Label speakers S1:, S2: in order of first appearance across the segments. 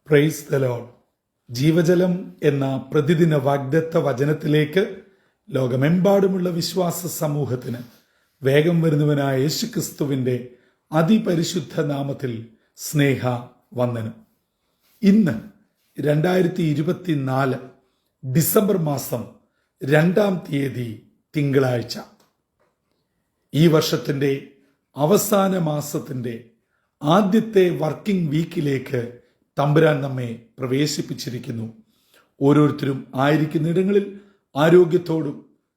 S1: Praise the Lord. ജീവജലം എന്ന പ്രതിദിന വാഗ്ദത്ത വചനത്തിലേക്ക് ലോകമെമ്പാടുമുള്ള വിശ്വാസ സമൂഹത്തിന് വേഗം വരുന്നവനായ യേശുക്രിസ്തുവിൻ്റെ അതിപരിശുദ്ധ നാമത്തിൽ സ്നേഹ വന്ദനം. ഇന്ന് 2024 ഡിസംബർ മാസം 2-ാം തീയതി തിങ്കളാഴ്ച. ഈ വർഷത്തിൻ്റെ അവസാന മാസത്തിൻ്റെ ആദ്യത്തെ വർക്കിംഗ് വീക്കിലേക്ക് തമ്പുരാൻ നമ്മെ പ്രവേശിപ്പിച്ചിരിക്കുന്നു. ഓരോരുത്തരും ആയിരിക്കുന്നിടങ്ങളിൽ ആരോഗ്യത്തോടും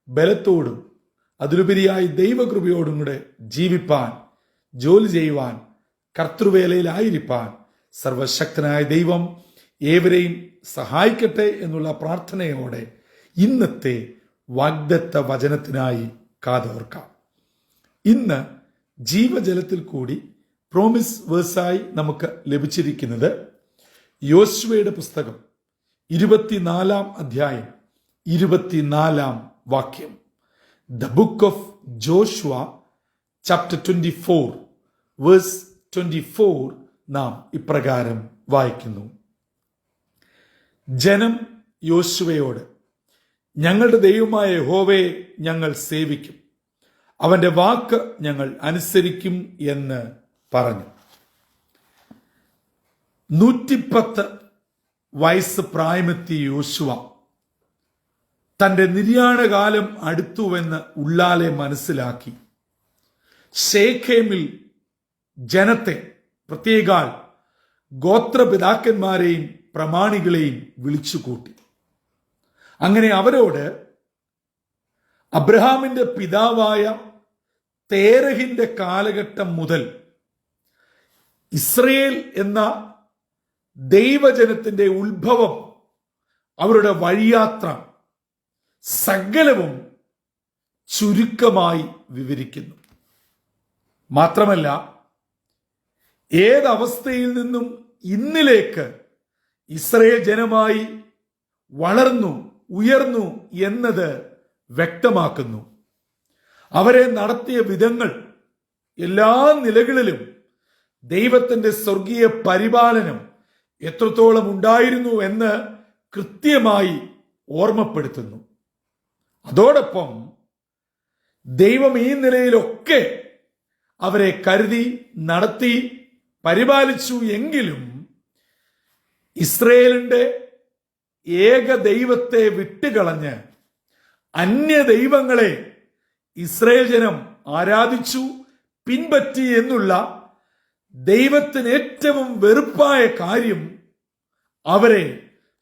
S1: ബലത്തോടും അതിലുപരിയായി ദൈവകൃപയോടും കൂടെ ജീവിപ്പാൻ, ജോലി ചെയ്യുവാൻ, കർത്തൃവേലയിലായിരിക്കാൻ സർവശക്തനായ ദൈവം ഏവരെയും സഹായിക്കട്ടെ എന്നുള്ള പ്രാർത്ഥനയോടെ ഇന്നത്തെ വാഗ്ദത്ത വചനത്തിനായി കാതോർക്കാം. ഇന്ന് ജീവജലത്തിൽ കൂടി പ്രോമിസ് വേഴ്സായി നമുക്ക് ലഭിച്ചിരിക്കുന്നത് യോശുവയുടെ പുസ്തകം 24-ാം അധ്യായം 24-ാം വാക്യം. The book of Joshua chapter 24 verse 24 നാം ഇപ്രകാരം വായിക്കുന്നു. ജനം യോശുവയോട്, ഞങ്ങളുടെ ദൈവമായ യഹോവയെ ഞങ്ങൾ സേവിക്കും, അവന്റെ വാക്ക് ഞങ്ങൾ അനുസരിക്കും എന്ന് പറഞ്ഞു. 110 വയസ്സ് പ്രായമെത്തിയ യോശുവ തന്റെ നിര്യാണകാലം അടുത്തുവെന്ന് ഉള്ളാലെ മനസ്സിലാക്കി ശേഖേമിൽ ജനത്തെ, പ്രത്യേകാൽ ഗോത്രപിതാക്കന്മാരെയും പ്രമാണികളെയും വിളിച്ചുകൂട്ടി. അങ്ങനെ അവരോട് അബ്രഹാമിന്റെ പിതാവായ തേരഹിന്റെ കാലഘട്ടം മുതൽ ഇസ്രയേൽ എന്ന ദൈവജനത്തിന്റെ ഉത്ഭവം, അവരുടെ വഴിയാത്ര സകലവും ചുരുക്കമായി വിവരിക്കുന്നു. മാത്രമല്ല, ഏതവസ്ഥയിൽ നിന്നും ഇന്നിലേക്ക് ഇസ്രയേൽ ജനമായി വളർന്നു ഉയർന്നു എന്നത് വ്യക്തമാക്കുന്നു. അവരെ നടത്തിയ വിധങ്ങൾ, എല്ലാ നിലകളിലും ദൈവത്തിന്റെ സ്വർഗീയ പരിപാലനം എത്രത്തോളം ഉണ്ടായിരുന്നു എന്ന് കൃത്യമായി ഓർമ്മപ്പെടുത്തുന്നു. അതോടൊപ്പം ദൈവം ഈ നിലയിലൊക്കെ അവരെ കരുതി നടത്തി പരിപാലിച്ചു എങ്കിലും ഇസ്രയേലിന്റെ ഏക ദൈവത്തെ വിട്ടുകളഞ്ഞ് അന്യ ദൈവങ്ങളെ ഇസ്രയേൽ ജനം ആരാധിച്ചു, പിൻപറ്റി എന്നുള്ള ദൈവത്തിന് ഏറ്റവും വെറുപ്പായ കാര്യം അവരെ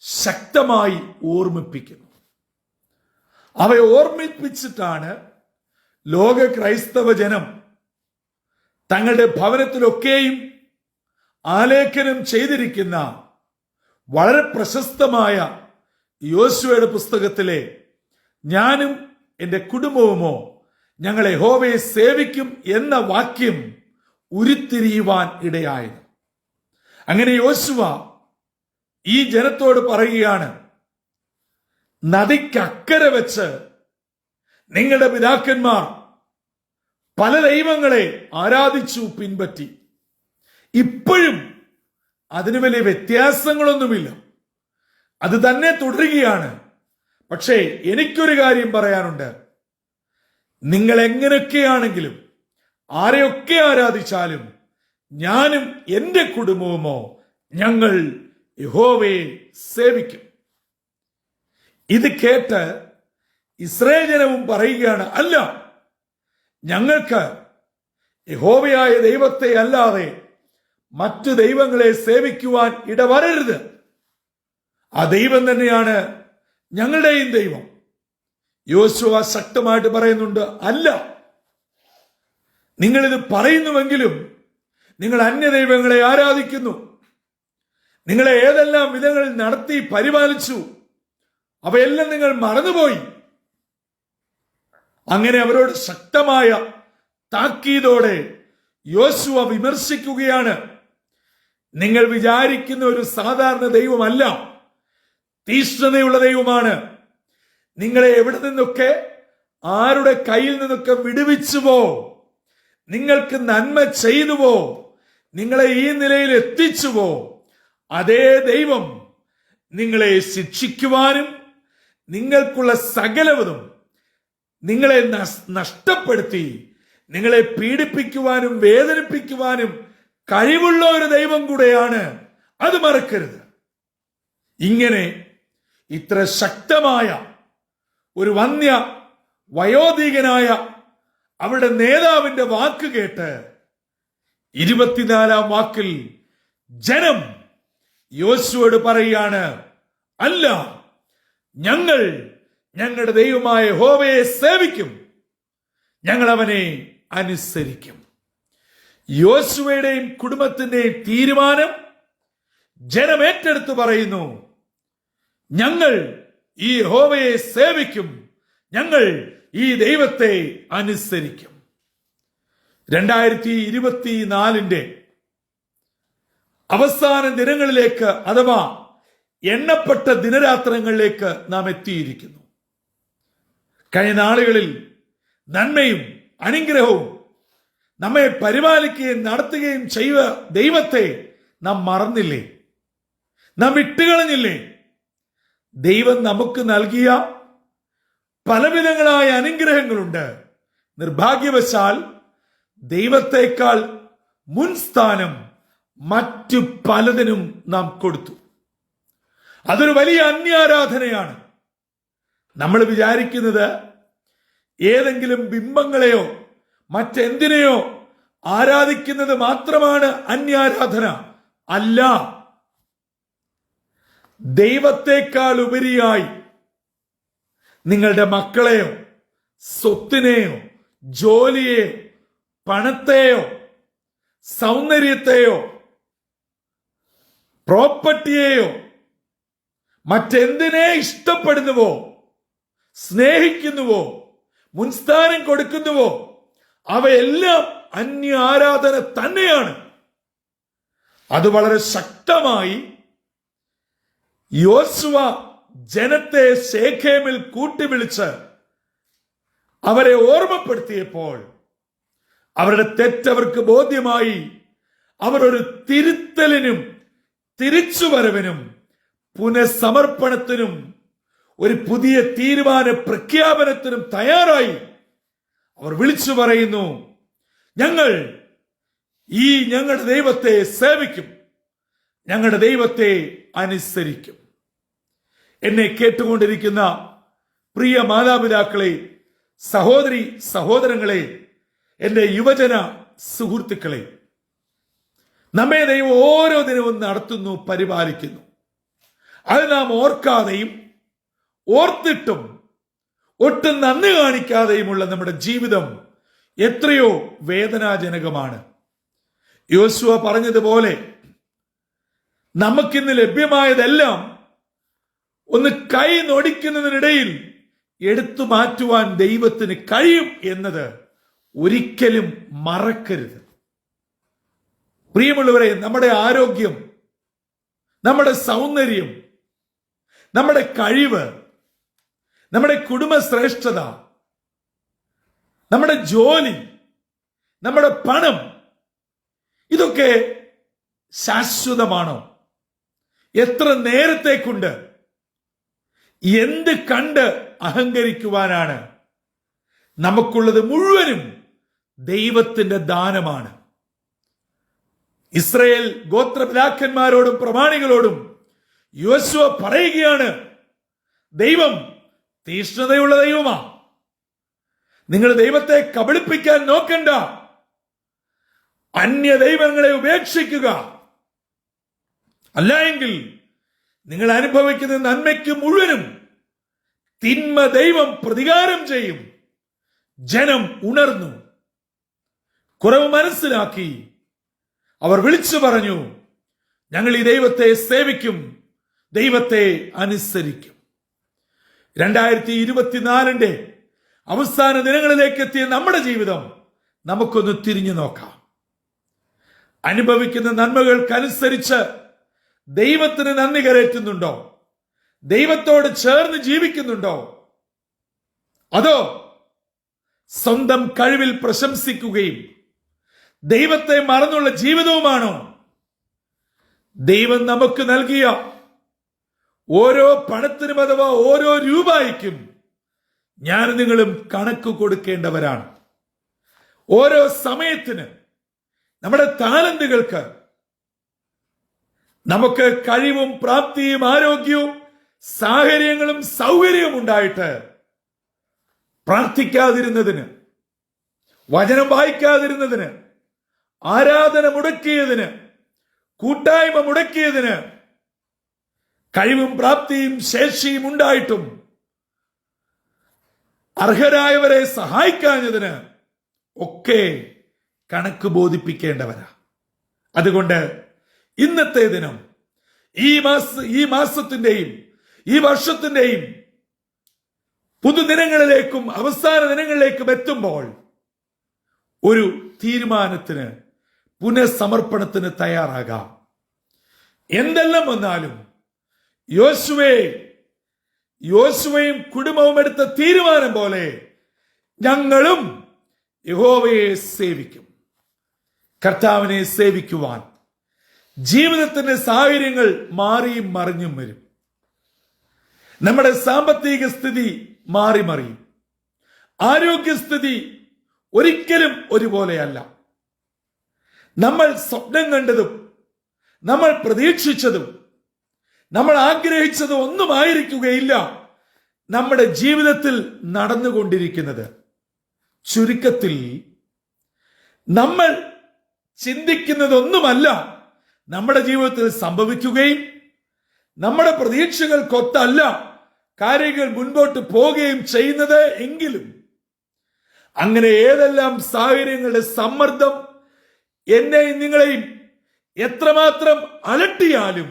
S1: ശക്തമായി ഓർമ്മിപ്പിക്കുന്നു. അവയെ ഓർമ്മിപ്പിച്ചിട്ടാണ് ലോക ക്രൈസ്തവ ജനം തങ്ങളുടെ ഭവനത്തിലൊക്കെയും ആലേഖനം ചെയ്തിരിക്കുന്ന വളരെ പ്രശസ്തമായ യോശുവയുടെ പുസ്തകത്തിലെ ഞാനും എൻ്റെ കുടുംബവുമോ ഞങ്ങൾ യഹോവയെ സേവിക്കും എന്ന വാക്യം ഉരുത്തിരിയുവാൻ ഇടയായത്. അങ്ങനെ യോശുവ ഈ ജനത്തോട് പറയുകയാണ്, നദിക്കക്കരെ വെച്ച് നിങ്ങളുടെ പിതാക്കന്മാർ പല ദൈവങ്ങളെ ആരാധിച്ചു, പിൻപറ്റി. ഇപ്പോഴും അതിന് വലിയ വ്യത്യാസങ്ങളൊന്നുമില്ല, അത് തന്നെ തുടരുകയാണ്. പക്ഷേ എനിക്കൊരു കാര്യം പറയാനുണ്ട്. നിങ്ങൾ എങ്ങനെയൊക്കെയാണെങ്കിലും ആരെയൊക്കെ ആരാധിച്ചാലും ഞാനും എൻ്റെ കുടുംബവുമോ ഞങ്ങൾ യഹോവയെ സേവിക്കും. ഇത് കേട്ട് ഇസ്രായേൽ ജനവും പറയുകയാണ്, അല്ല, ഞങ്ങൾക്ക് യഹോവയായ ദൈവത്തെ അല്ലാതെ മറ്റു ദൈവങ്ങളെ സേവിക്കുവാൻ ഇടവരരുത്. ആ ദൈവം തന്നെയാണ് ഞങ്ങളുടെയും ദൈവം. യോശുവ ശക്തമായിട്ട് പറയുന്നുണ്ട്, അല്ല, നിങ്ങളിത് പറയുന്നുവെങ്കിലും നിങ്ങൾ അന്യദൈവങ്ങളെ ആരാധിക്കുന്നു, നിങ്ങളെ ഏതെല്ലാം വിധങ്ങളിൽ നടത്തി പരിപാലിച്ചു, അവയെല്ലാം നിങ്ങൾ മറന്നുപോയി. അങ്ങനെ അവരോട് ശക്തമായ താക്കീതോടെ യോശുവ വിമർശിക്കുകയാണ്. നിങ്ങൾ വിചാരിക്കുന്ന ഒരു സാധാരണ ദൈവമല്ല, തീഷ്ണതയുള്ള ദൈവമാണ്. നിങ്ങളെ എവിടെ നിന്നൊക്കെ, ആരുടെ കയ്യിൽ നിന്നൊക്കെ വിടുവിച്ചുവോ, നിങ്ങൾക്ക് നന്മ ചെയ്തുവോ, നിങ്ങളെ ഈ നിലയിൽ എത്തിച്ചുവോ, അതേ ദൈവം നിങ്ങളെ ശിക്ഷിക്കുവാനും നിങ്ങൾക്കുള്ള സകലവതും നിങ്ങളെ നഷ്ടപ്പെടുത്തി നിങ്ങളെ പീഡിപ്പിക്കുവാനും വേദനിപ്പിക്കുവാനും കഴിവുള്ള ഒരു ദൈവം കൂടെയാണ്. അത് മറക്കരുത്. ഇങ്ങനെ ഇത്ര ശക്തമായ ഒരു വന്യ വയോധികനായ അവരുടെ നേതാവിന്റെ വാക്ക് കേട്ട് 24-ാം വാക്കിൽ ജനം യോശുവോട് പറയുകയാണ്, അല്ല, ഞങ്ങൾ ഞങ്ങളുടെ ദൈവമായ യഹോവയെ സേവിക്കും, ഞങ്ങൾ അവനെ അനുസരിക്കും. യോശുവയുടെയും കുടുംബത്തിന്റെയും തീരുമാനം ജനം ഏറ്റെടുത്ത് പറയുന്നു, ഞങ്ങൾ ഈ യഹോവയെ സേവിക്കും, ഞങ്ങൾ ഈ ദൈവത്തെ അനുസരിക്കും. 2024 അവസാന ദിനങ്ങളിലേക്ക് അഥവാ എണ്ണപ്പെട്ട ദിനരാത്രങ്ങളിലേക്ക് നാം എത്തിയിരിക്കുന്നു. കഴിഞ്ഞ നാളുകളിൽ നന്മയും അനുഗ്രഹവും നമ്മെ പരിപാലിക്കുകയും നടത്തുകയും ചെയ്ത ദൈവത്തെ നാം മറന്നില്ലേ? നാം വിട്ടുകളഞ്ഞില്ലേ? ദൈവം നമുക്ക് നൽകിയ പലവിധങ്ങളായ അനുഗ്രഹങ്ങളുണ്ട്. നിർഭാഗ്യവശാൽ ദൈവത്തെക്കാൾ മുൻസ്ഥാനം മറ്റു പലതിനും നാം കൊടുത്തു. അതൊരു വലിയ അന്യാരാധനയാണ്. നമ്മൾ വിചാരിക്കുന്നത് ഏതെങ്കിലും ബിംബങ്ങളെയോ മറ്റെന്തിനെയോ ആരാധിക്കുന്നത് മാത്രമാണ് അന്യാരാധന. അല്ല, ദൈവത്തെക്കാൾ ഉപരിയായി നിങ്ങളുടെ മക്കളെയോ സ്വത്തിനെയോ ജോലിയെയോ പണത്തെയോ സൗന്ദര്യത്തെയോ പ്രോപ്പർട്ടിയെയോ മറ്റെന്തിനെ ഇഷ്ടപ്പെടുന്നുവോ സ്നേഹിക്കുന്നുവോ മുൻസ്ഥാനം കൊടുക്കുന്നുവോ അവയെല്ലാം അന്യ ആരാധന തന്നെയാണ്. അത് വളരെ ശക്തമായി യോശുവ ജനത്തെ ശേഖേമിൽ കൂട്ടിവിളിച്ച് അവരെ ഓർമ്മപ്പെടുത്തിയപ്പോൾ അവരുടെ തെറ്റവർക്ക് ബോധ്യമായി. അവർ ഒരു തിരുത്തലിനും തിരിച്ചുവരവിനും പുനഃസമർപ്പണത്തിനും ഒരു പുതിയ തീരുമാന പ്രഖ്യാപനത്തിനും തയ്യാറായി. അവർ വിളിച്ചു പറയുന്നു, ഞങ്ങളുടെ ദൈവത്തെ സേവിക്കും, ഞങ്ങളുടെ ദൈവത്തെ അനുസരിക്കും. എന്നെ കേട്ടുകൊണ്ടിരിക്കുന്ന പ്രിയ മാതാപിതാക്കളെ, സഹോദരി സഹോദരങ്ങളെ, എന്റെ യുവജന സുഹൃത്തുക്കളെ, നമ്മെ ദൈവം ഓരോ ദിനവും നടത്തുന്നു, പരിപാലിക്കുന്നു. അത് നാം ഓർക്കാതെയും ഓർത്തിട്ടും ഒട്ടും നന്ദി കാണിക്കാതെയുമുള്ള നമ്മുടെ ജീവിതം എത്രയോ വേദനാജനകമാണ്. യോശുവ പറഞ്ഞതുപോലെ നമുക്കിന്ന് ലഭ്യമായതെല്ലാം ഒന്ന് കൈ നൊടിക്കുന്നതിനിടയിൽ എടുത്തു മാറ്റുവാൻ ദൈവത്തിന് കഴിയും എന്നത് ഒരിക്കലും മറക്കരുത്. പ്രിയമുള്ളവരെ, നമ്മുടെ ആരോഗ്യം, നമ്മുടെ സൗന്ദര്യം, നമ്മുടെ കഴിവ്, നമ്മുടെ കുടുംബശ്രേഷ്ഠത, നമ്മുടെ ജോലി, നമ്മുടെ പണം, ഇതൊക്കെ ശാശ്വതമാണോ? എത്ര നേരത്തേക്കുണ്ട്? എന്ത് കണ്ട് അഹങ്കരിക്കുവാനാണ്? നമുക്കുള്ളത് മുഴുവനും ദൈവത്തിന്റെ ദാനമാണ്. ഇസ്രായേൽ ഗോത്രപിതാക്കന്മാരോടും പ്രമാണികളോടും യോശുവ പറയുകയാണ്, ദൈവം തീഷ്ണതയുള്ള ദൈവമാ. നിങ്ങൾ ദൈവത്തെ കബളിപ്പിക്കാൻ നോക്കണ്ട. അന്യ ദൈവങ്ങളെ ഉപേക്ഷിക്കുക. അല്ല എങ്കിൽ നിങ്ങൾ അനുഭവിക്കുന്ന നന്മയ്ക്ക് മുഴുവനും തിന്മ ദൈവം പ്രതികാരം ചെയ്യും. ജനം ഉണർന്നു, കുറവ് മനസ്സിലാക്കി. അവർ വിളിച്ചു പറഞ്ഞു, ഞങ്ങൾ ഈ ദൈവത്തെ സേവിക്കും, ദൈവത്തെ അനുസരിക്കും. 2024 അവസാന ദിനങ്ങളിലേക്ക് എത്തിയ നമ്മുടെ ജീവിതം നമുക്കൊന്ന് തിരിഞ്ഞു നോക്കാം. അനുഭവിക്കുന്ന നന്മകൾക്കനുസരിച്ച് ദൈവത്തിന് നന്ദി കരേറ്റുന്നുണ്ടോ? ദൈവത്തോട് ചേർന്ന് ജീവിക്കുന്നുണ്ടോ? അതോ സ്വന്തം കഴിവിൽ പ്രശംസിക്കുകയും ദൈവത്തെ മറന്നുള്ള ജീവിതവുമാണോ? ദൈവം നമുക്ക് നൽകിയ ഓരോ പണത്തിനും അഥവാ ഓരോ രൂപയ്ക്കും ഞാൻ നിങ്ങളും കണക്ക് കൊടുക്കേണ്ടവരാണ്. ഓരോ സമയത്തിന് നമ്മുടെ താലന്തുകൾക്ക് നമുക്ക് കഴിവും പ്രാപ്തിയും ആരോഗ്യവും സാഹചര്യങ്ങളും സൗകര്യവും ഉണ്ടായിട്ട് പ്രാർത്ഥിക്കാതിരുന്നതിന്, വചനം വായിക്കാതിരുന്നതിന്, ആരാധന മുടക്കിയതിന്, കൂട്ടായ്മ മുടക്കിയതിന്, കഴിവും പ്രാപ്തിയും ശേഷിയും ഉണ്ടായിട്ടും അർഹരായവരെ സഹായിക്കാഞ്ഞതിന് ഒക്കെ കണക്ക് ബോധിപ്പിക്കേണ്ടവരാ. അതുകൊണ്ട് ഇന്നത്തെ ദിനം ഈ മാസത്തിന്റെയും ഈ വർഷത്തിന്റെയും പുതുദിനങ്ങളിലേക്കും അവസാന ദിനങ്ങളിലേക്കും എത്തുമ്പോൾ ഒരു തീരുമാനത്തിന്, പുനഃസമർപ്പണത്തിന് തയ്യാറാകാം. എന്തെല്ലാം വന്നാലും യോശുവയും കുടുംബവും എടുത്ത തീരുമാനം പോലെ ഞങ്ങളും യഹോവയെ സേവിക്കും. കർത്താവിനെ സേവിക്കുവാൻ ജീവിതത്തിന്റെ സാഹചര്യങ്ങൾ മാറിയും മറിഞ്ഞും വരും. നമ്മുടെ സാമ്പത്തിക സ്ഥിതി മാറി മറിയും. ആരോഗ്യസ്ഥിതി ഒരിക്കലും ഒരുപോലെയല്ല. നമ്മൾ സ്വപ്നം കണ്ടതും നമ്മൾ പ്രതീക്ഷിച്ചതും നമ്മൾ ആഗ്രഹിച്ചതും ഒന്നുമായിരിക്കുകയില്ല നമ്മുടെ ജീവിതത്തിൽ നടന്നുകൊണ്ടിരിക്കുന്നത്. ചുരുക്കത്തിൽ നമ്മൾ ചിന്തിക്കുന്നതൊന്നുമല്ല നമ്മുടെ ജീവിതത്തിൽ സംഭവിക്കുകയും നമ്മുടെ പ്രതീക്ഷകൾക്കൊത്തല്ല കാര്യങ്ങൾ മുൻപോട്ട് പോവുകയും ചെയ്യുന്നത് എങ്കിലും അങ്ങനെ ഏതെല്ലാം സാഹചര്യങ്ങളുടെ സമ്മർദ്ദം എന്നെയും നിങ്ങളെയും എത്രമാത്രം അലട്ടിയാലും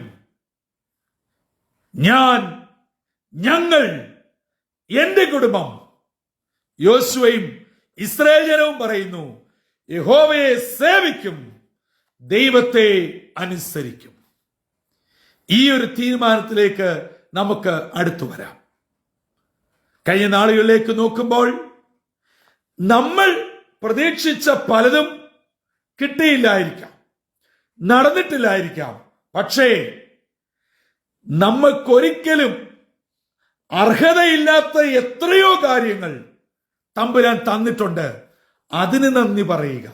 S1: ഞങ്ങൾ എന്റെ കുടുംബം യോശുവയും ഇസ്രായേൽ ജനവും പറയുന്നു, യഹോവയെ സേവിക്കും, ദൈവത്തെ അനുസരിക്കും. ഈ ഒരു തീരുമാനത്തിലേക്ക് നമുക്ക് അടുത്തു വരാം. കഴിഞ്ഞ നാളുകളിലേക്ക് നോക്കുമ്പോൾ നമ്മൾ പ്രതീക്ഷിച്ച പലതും കിട്ടിയില്ലായിരിക്കാം, നടന്നിട്ടില്ലായിരിക്കാം. പക്ഷേ നമുക്കൊരിക്കലും അർഹതയില്ലാത്ത എത്രയോ കാര്യങ്ങൾ തമ്പുരാൻ തന്നിട്ടുണ്ട്. അതിന് നന്ദി പറയുക,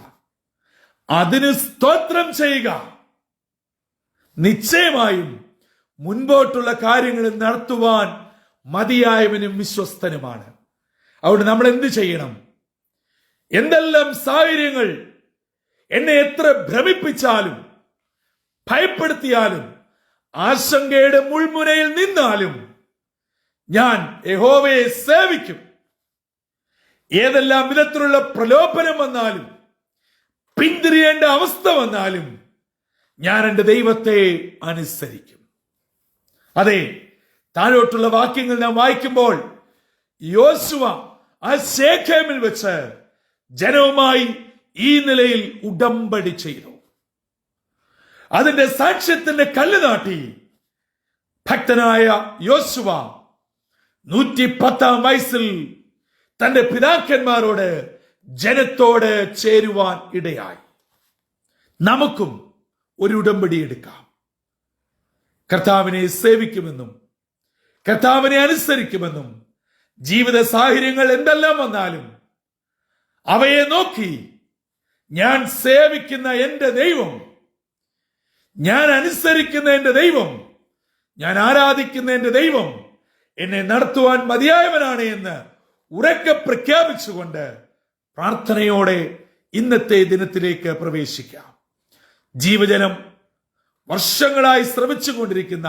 S1: അതിന് സ്തോത്രം ചെയ്യുക. നിശ്ചയമായും മുൻപോട്ടുള്ള കാര്യങ്ങൾ നടത്തുവാൻ മതിയായവനും വിശ്വസ്തനുമാണ്. അതുകൊണ്ട് നമ്മൾ എന്ത് ചെയ്യണം? എന്തെല്ലാം സാഹചര്യങ്ങൾ എന്നെ എത്ര ഭ്രമിപ്പിച്ചാലും ഭയപ്പെടുത്തിയാലും ആശങ്കയുടെ മുൾമുനയിൽ നിന്നാലും ഞാൻ യഹോവയെ സേവിക്കും. ഏതെല്ലാം വിധത്തിലുള്ള പ്രലോഭനം വന്നാലും പിന്തിരിയേണ്ട അവസ്ഥ വന്നാലും ഞാൻ എൻ്റെ ദൈവത്തെ അനുസരിക്കും. അതെ, താഴോട്ടുള്ള വാക്യങ്ങൾ നാം വായിക്കുമ്പോൾ യോശുവ ആ ശേഖേമിൽ വെച്ച് ജനവുമായി ഈ നിലയിൽ ഉടമ്പടി ചെയ്തു. അതിന്റെ സാക്ഷ്യത്തിന്റെ കല്ല് നാട്ടി ഭക്തനായ യോശുവ 110 വയസ്സിൽ തന്റെ പിതാക്കന്മാരോട് ജനത്തോട് ചേരുവാൻ ഇടയായി. നമുക്കും ഒരു ഉടമ്പടി എടുക്കാം. കർത്താവിനെ സേവിക്കുമെന്നും കർത്താവിനെ അനുസരിക്കുമെന്നും ജീവിത സാഹചര്യങ്ങൾ എന്തെല്ലാം വന്നാലും അവയെ നോക്കി ഞാൻ സേവിക്കുന്ന എന്റെ ദൈവം, ഞാൻ അനുസരിക്കുന്ന എന്റെ ദൈവം, ഞാൻ ആരാധിക്കുന്ന എന്റെ ദൈവം എന്നെ നടത്തുവാൻ മതിയായവനാണ് എന്ന് ഉറക്കെ പ്രഖ്യാപിച്ചുകൊണ്ട് പ്രാർത്ഥനയോടെ ഇന്നത്തെ ദിനത്തിലേക്ക് പ്രവേശിക്കാം. ജീവജനം വർഷങ്ങളായി ശ്രമിച്ചുകൊണ്ടിരിക്കുന്ന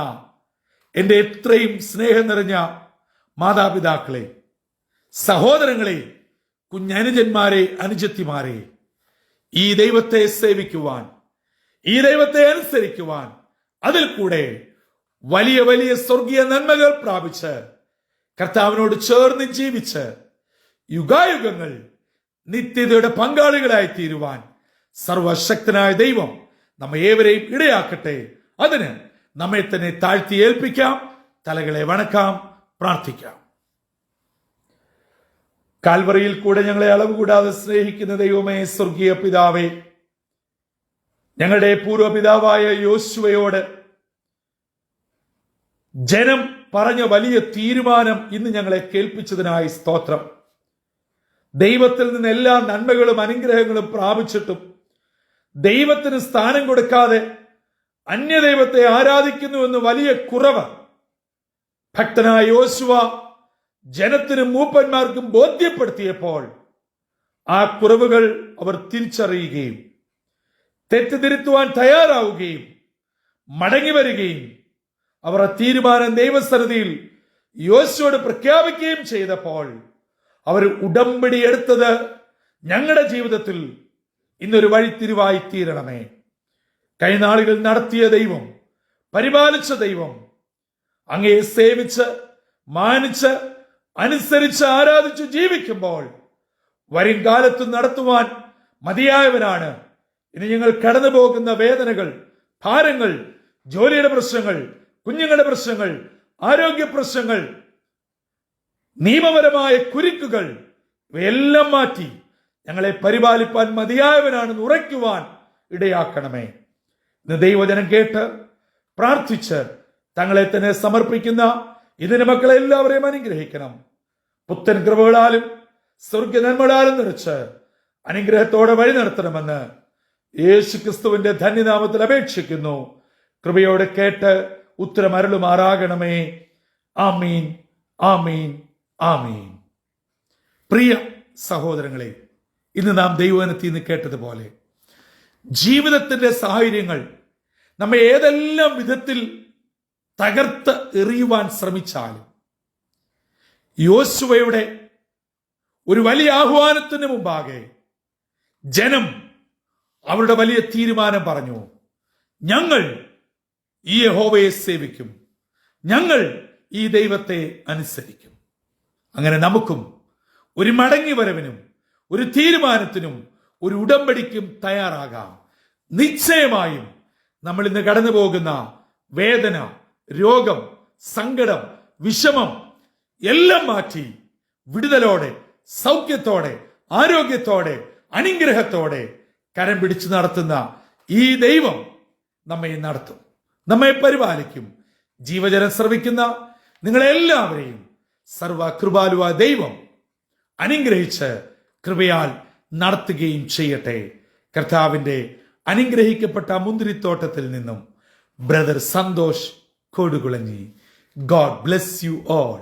S1: എന്റെ എത്രയും സ്നേഹം നിറഞ്ഞ മാതാപിതാക്കളെ, സഹോദരങ്ങളെ, കുഞ്ഞനുജന്മാരെ, അനുജത്തിമാരെ, ഈ ദൈവത്തെ സേവിക്കുവാൻ, ഈ ദൈവത്തെ അനുസരിക്കുവാൻ, അതിൽ കൂടെ വലിയ വലിയ സ്വർഗീയ നന്മകൾ പ്രാപിച്ച് കർത്താവിനോട് ചേർന്ന് ജീവിച്ച് യുഗായുഗങ്ങൾ നിത്യതയുടെ പങ്കാളികളായി തീരുവാൻ സർവശക്തനായ ദൈവം നമ്മെ ഏവരെയും ഇടയാക്കട്ടെ. അതിന് നമ്മെ തന്നെ താഴ്ത്തി ഏൽപ്പിക്കാം, തലകളെ വണക്കാം, പ്രാർത്ഥിക്കാം. കാൽവറിയിൽ കൂടെ ഞങ്ങളെ അളവ് കൂടാതെ സ്നേഹിക്കുന്ന ദൈവമേ, സ്വർഗീയ പിതാവേ, ഞങ്ങളുടെ പൂർവ്വപിതാവായ യോശുവയോട് ജനം പറഞ്ഞ വലിയ തീരുമാനം ഇന്ന് ഞങ്ങളെ കേൾപ്പിച്ചതിനായി സ്തോത്രം. ദൈവത്തിൽ നിന്ന് എല്ലാ നന്മകളും അനുഗ്രഹങ്ങളും പ്രാപിച്ചിട്ടും ദൈവത്തിന് സ്ഥാനം കൊടുക്കാതെ അന്യദൈവത്തെ ആരാധിക്കുന്നുവെന്ന് വലിയ കുറവ് ഭക്തനായ യോശുവ ജനത്തിനും മൂപ്പന്മാർക്കും ബോധ്യപ്പെടുത്തിയപ്പോൾ ആ കുറവുകൾ അവർ തിരിച്ചറിയുകയും തെറ്റുതിരുത്തുവാൻ തയ്യാറാവുകയും മടങ്ങി വരികയും അവർ ആ തീരുമാനം ദൈവസന്നിധിയിൽ യോശുവോട് പ്രഖ്യാപിക്കുകയും ചെയ്തപ്പോൾ അവർ ഉടമ്പടി എടുത്തത് ഞങ്ങളുടെ ജീവിതത്തിൽ ഇന്നൊരു വഴിത്തിരിവായി തീരണമേ. കൈനാളുകൾ നടത്തിയ ദൈവം, പരിപാലിച്ച ദൈവം, അങ്ങയെ സേവിച്ച് മാനിച്ച് അനുസരിച്ച് ആരാധിച്ച് ജീവിക്കുമ്പോൾ വരും കാലത്ത് നടത്തുവാൻ മതിയായവനാണ്. ഇനി ഞങ്ങൾ കടന്നു പോകുന്ന വേദനകൾ, ഭാരങ്ങൾ, ജോലിയുടെ പ്രശ്നങ്ങൾ, കുഞ്ഞുങ്ങളുടെ പ്രശ്നങ്ങൾ, ആരോഗ്യ പ്രശ്നങ്ങൾ, നിയമപരമായ കുരുക്കുകൾ, ഇവയെല്ലാം മാറ്റി ഞങ്ങളെ പരിപാലിപ്പാൻ മതിയായവനാണെന്ന് ഉറയ്ക്കുവാൻ ഇടയാക്കണമേ. ഇന്ന് ദൈവവചനം കേട്ട് പ്രാർത്ഥിച്ച് തങ്ങളെ തന്നെ സമർപ്പിക്കുന്ന ഇതിന് മക്കളെ എല്ലാവരെയും അനുഗ്രഹിക്കണം. പുത്തൻ കൃപകളാലും സ്വർഗ്ഗ നന്മകളാലും നിറച്ച് അനുഗ്രഹത്തോടെ വഴി നടത്തണമെന്ന് യേശു ക്രിസ്തുവിന്റെ ധന്യനാമത്തിൽ അപേക്ഷിക്കുന്നു. കൃപയോടെ കേട്ട് ഉത്തരം അരുളുമാറാകണമേ. ആമീൻ, ആമീൻ, ആമീൻ. പ്രിയ സഹോദരങ്ങളെ, ഇന്ന് നാം ദൈവവചനത്തിൽ നിന്ന് കേട്ടതുപോലെ ജീവിതത്തിന്റെ സാഹചര്യങ്ങൾ നമ്മെ ഏതെല്ലാം വിധത്തിൽ തകർത്ത് എറിയുവാൻ ശ്രമിച്ചാലും യോശുവയുടെ ഒരു വലിയ ആഹ്വാനത്തിന് മുമ്പാകെ ജനം അവരുടെ വലിയ തീരുമാനം പറഞ്ഞു. ഞങ്ങൾ ഈ യഹോവയെ സേവിക്കും, ഞങ്ങൾ ഈ ദൈവത്തെ അനുസരിക്കും. അങ്ങനെ നമുക്കും ഒരു മടങ്ങി വരവിനും ഒരു തീരുമാനത്തിനും ഒരു ഉടമ്പടിക്കും തയ്യാറാകാം. നിശ്ചയമായും നമ്മൾ ഇന്ന് കടന്നു പോകുന്ന വേദന, രോഗം, സങ്കടം, വിഷമം എല്ലാം മാറ്റി വിടുതലോടെ, സൗഖ്യത്തോടെ, ആരോഗ്യത്തോടെ, അനുഗ്രഹത്തോടെ കരം പിടിച്ചു നടത്തുന്ന ഈ ദൈവം നമ്മെ നടത്തും, നമ്മെ പരിപാലിക്കും. ജീവജലം ശ്രവിക്കുന്ന നിങ്ങളെല്ലാവരെയും സർവകൃപാലുവായ ദൈവം അനുഗ്രഹിച്ച് കൃപയാൽ നടത്തുകയും ചെയ്യട്ടെ. കർത്താവിന്റെ അനുഗ്രഹിക്കപ്പെട്ട മുന്തിരിത്തോട്ടത്തിൽ നിന്നും brother Santhosh Kodukulanji. God bless you all.